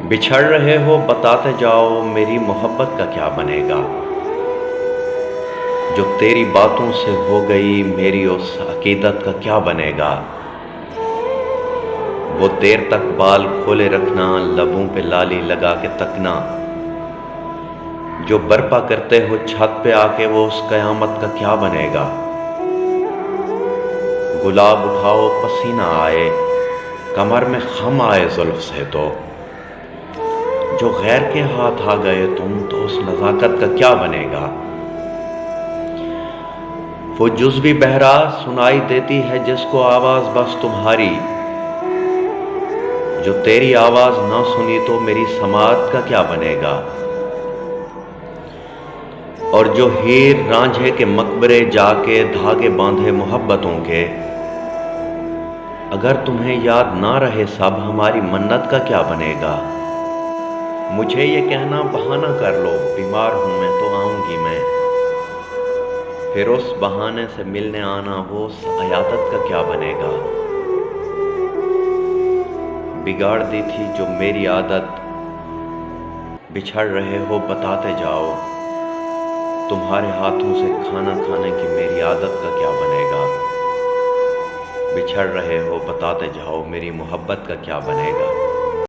بچھڑ رہے ہو بتاتے جاؤ میری محبت کا کیا بنے گا، جو تیری باتوں سے ہو گئی میری اس عقیدت کا کیا بنے گا۔ وہ دیر تک بال کھولے رکھنا، لبوں پہ لالی لگا کے تکنا، جو برپا کرتے ہو چھت پہ آ کے وہ اس قیامت کا کیا بنے گا۔ گلاب اٹھاؤ پسینہ آئے، کمر میں خم آئے زلف سے تو، جو غیر کے ہاتھ آ گئے تم تو اس نزاکت کا کیا بنے گا۔ وہ جزوی بہرا سنائی دیتی ہے جس کو آواز بس تمہاری، جو تیری آواز نہ سنی تو میری سماعت کا کیا بنے گا۔ اور جو ہیر رانجھے کے مقبرے جا کے دھاگے باندھے محبتوں کے، اگر تمہیں یاد نہ رہے سب ہماری منت کا کیا بنے گا۔ مجھے یہ کہنا بہانہ کر لو بیمار ہوں میں تو آؤں گی میں، پھر اس بہانے سے ملنے آنا وہ اس عیادت کا کیا بنے گا۔ بگاڑ دی تھی جو میری عادت، بچھڑ رہے ہو بتاتے جاؤ، تمہارے ہاتھوں سے کھانا کھانے کی میری عادت کا کیا بنے گا۔ بچھڑ رہے ہو بتاتے جاؤ میری محبت کا کیا بنے گا۔